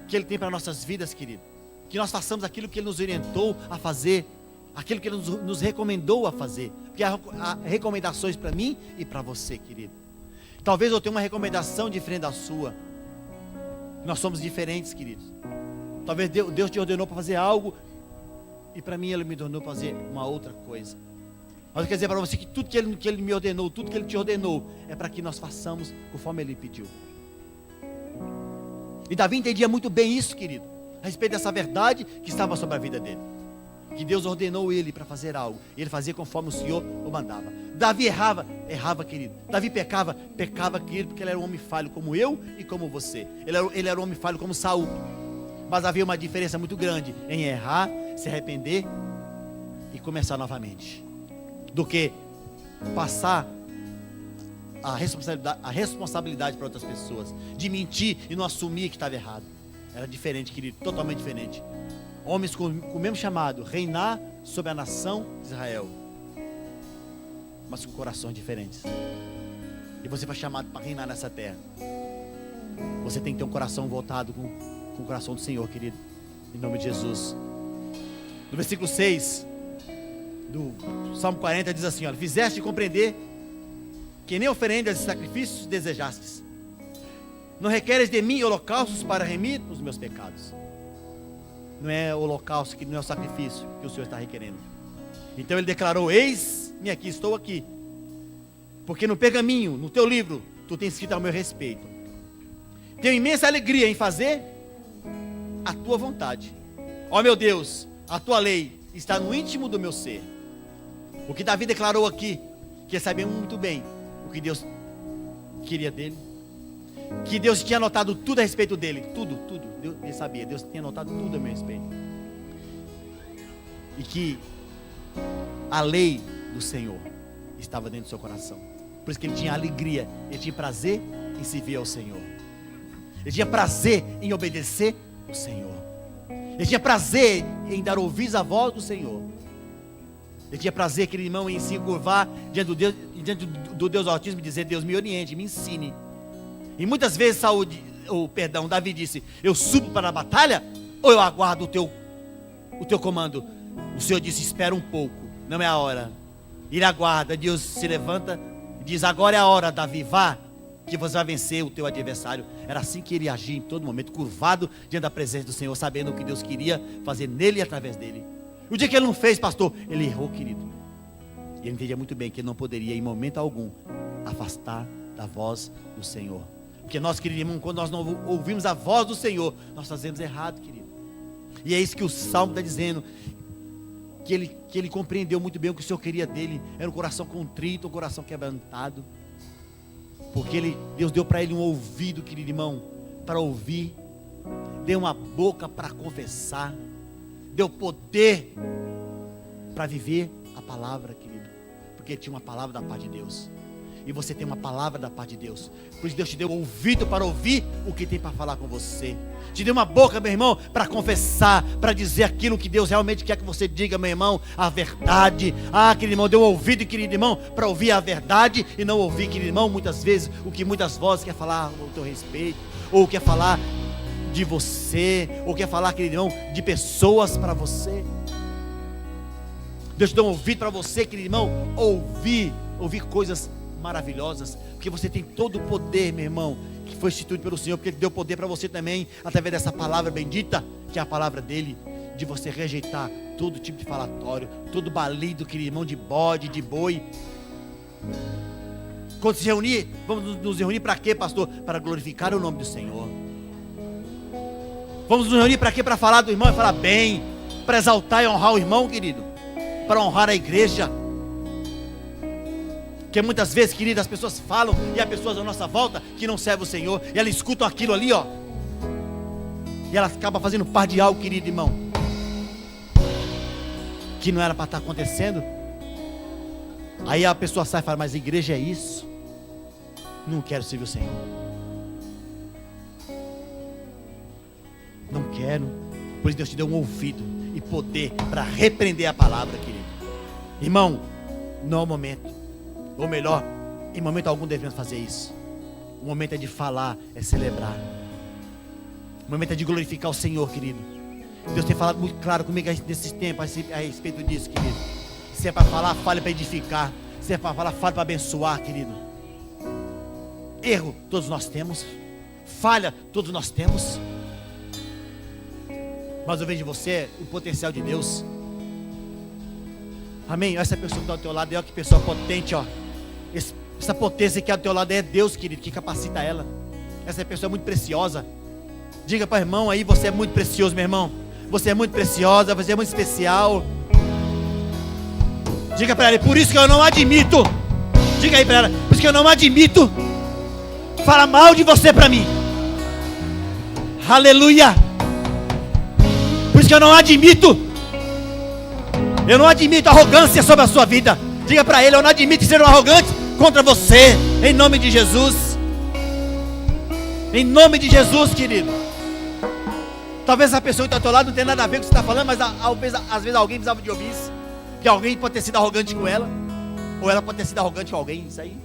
que Ele tem para nossas vidas, querido. Que nós façamos aquilo que Ele nos orientou a fazer, aquilo que Ele nos recomendou a fazer. Porque há recomendações para mim e para você, querido. Talvez eu tenha uma recomendação diferente da sua. Nós somos diferentes, queridos. Talvez Deus te ordenou para fazer algo e para mim Ele me ordenou para fazer uma outra coisa. Mas eu quero dizer para você que tudo que ele me ordenou, tudo que Ele te ordenou, é para que nós façamos conforme Ele pediu. E Davi entendia muito bem isso, querido, a respeito dessa verdade que estava sobre a vida dele. Que Deus ordenou ele para fazer algo, e ele fazia conforme o Senhor o mandava. Davi errava, querido. Davi pecava, querido, porque ele era um homem falho como eu e como você. Ele era um homem falho como Saul. Mas havia uma diferença muito grande em errar, se arrepender e começar novamente, do que passar a responsabilidade para outras pessoas, de mentir e não assumir que estava errado. Era diferente, querido, totalmente diferente. Homens com o mesmo chamado, reinar sobre a nação de Israel, mas com corações diferentes. E você foi chamado para reinar nessa terra. Você tem que ter um coração voltado com o coração do Senhor, querido, em nome de Jesus. No versículo 6 do Salmo 40 diz assim: olha, fizeste compreender que nem oferendas e sacrifícios desejastes. Não requeres de mim holocaustos para remir os meus pecados. Não é holocausto, não é o sacrifício que o Senhor está requerendo. Então ele declarou: eis-me aqui, estou aqui, porque no pergaminho, no teu livro, tu tens escrito ao meu respeito. Tenho imensa alegria em fazer a tua vontade. Ó meu Deus, a tua lei está no íntimo do meu ser. O que Davi declarou aqui, que ele sabia muito bem o que Deus queria dele, que Deus tinha anotado tudo a respeito dele, tudo, ele sabia, Deus tinha anotado tudo a meu respeito, e que a lei do Senhor estava dentro do seu coração. Por isso que ele tinha alegria, ele tinha prazer em servir ao Senhor, ele tinha prazer em obedecer ao Senhor, ele tinha prazer em dar ouvidos à voz do Senhor, ele tinha prazer, querido irmão, em se curvar diante diante do Deus Altíssimo e dizer: Deus, me oriente, me ensine. E muitas vezes Davi disse: eu subo para a batalha ou eu aguardo o teu comando? O Senhor disse: espera um pouco, não é a hora. Ele aguarda. Deus se levanta e diz: agora é a hora, Davi, vá, que você vai vencer o teu adversário. Era assim que ele agia em todo momento, curvado diante da presença do Senhor, sabendo o que Deus queria fazer nele e através dele. O dia que ele não fez, pastor, ele errou, querido. E ele entendia muito bem que ele não poderia em momento algum afastar da voz do Senhor. Porque nós, querido irmão, quando nós não ouvimos a voz do Senhor, nós fazemos errado, querido. E é isso que o Salmo está dizendo, que ele compreendeu muito bem o que o Senhor queria dele. Era um coração contrito, um coração quebrantado. Porque Deus deu para ele um ouvido, querido irmão, para ouvir. Deu uma boca para confessar. Deu poder para viver a palavra, querido. Porque tinha uma palavra da parte de Deus. E você tem uma palavra da parte de Deus. Por isso Deus te deu ouvido para ouvir o que tem para falar com você. Te deu uma boca, meu irmão, para confessar, para dizer aquilo que Deus realmente quer que você diga, meu irmão, a verdade. Querido irmão, deu ouvido, querido irmão, para ouvir a verdade e não ouvir, querido irmão, muitas vezes o que muitas vozes quer falar ao teu respeito, ou quer falar de você, ou quer falar, querido irmão, de pessoas para você. Deus te deu um ouvido para você, querido irmão, ouvir coisas maravilhosas, porque você tem todo o poder, meu irmão, que foi instituído pelo Senhor, porque Ele deu poder para você também, através dessa palavra bendita, que é a palavra dele, de você rejeitar todo tipo de falatório, todo balido, querido irmão, de bode, de boi. Quando se reunir, vamos nos reunir para quê, pastor? Para glorificar o nome do Senhor. Vamos nos reunir para quê? Para falar do irmão e falar bem, para exaltar e honrar o irmão, querido, para honrar a igreja. Porque muitas vezes, querido, as pessoas falam, e há pessoas à nossa volta que não servem o Senhor, e elas escutam aquilo ali, ó, e elas acabam fazendo parte de algo, querido irmão, que não era para estar acontecendo. Aí a pessoa sai e fala: mas a igreja é isso, não quero servir o Senhor, não quero. Por isso Deus te deu um ouvido e poder para repreender a palavra, querido irmão. Não é o momento, ou melhor, em momento algum devemos fazer isso. O momento é de falar, é celebrar. O momento é de glorificar o Senhor, querido. Deus tem falado muito claro comigo nesses tempos a respeito disso, querido. Se é para falar, fale para edificar. Se é para falar, fale para abençoar, querido. Erro, todos nós temos. Falha, todos nós temos. Mas eu vejo em você o potencial de Deus. Amém? Essa pessoa que está ao teu lado é que pessoa potente, ó. Essa potência que é ao teu lado é Deus, querido, que capacita ela. Essa pessoa é muito preciosa. Diga para o irmão aí: você é muito precioso, meu irmão. Você é muito preciosa, você é muito especial. Diga para ela: por isso que eu não admito. Diga aí para ela: por isso que eu não admito falar mal de você para mim. Aleluia. Por isso que eu não admito arrogância sobre a sua vida. Diga para ele: eu não admito ser um arrogante contra você, em nome de Jesus. Em nome de Jesus, querido. Talvez essa pessoa que está ao teu lado não tenha nada a ver com o que você está falando, mas às vezes alguém precisava de ouvir isso. Que alguém pode ter sido arrogante com ela, ou ela pode ter sido arrogante com alguém. Isso aí.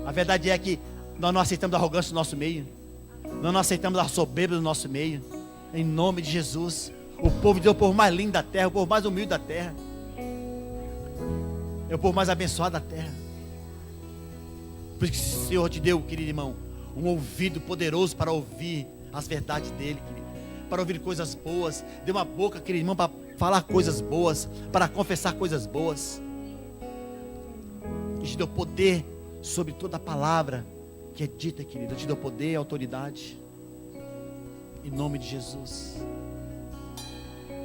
A verdade é que nós não aceitamos a arrogância do nosso meio. Nós não aceitamos a soberba do nosso meio. Em nome de Jesus. O povo de Deus é o povo mais lindo da terra, o povo mais humilde da terra, é o povo mais abençoado da terra. Por isso que o Senhor te deu, querido irmão, um ouvido poderoso para ouvir as verdades dele, querido, para ouvir coisas boas. Deu uma boca, querido irmão, para falar coisas boas, para confessar coisas boas. Ele te deu poder sobre toda a palavra que é dita, querido. Ele te deu poder e autoridade, em nome de Jesus.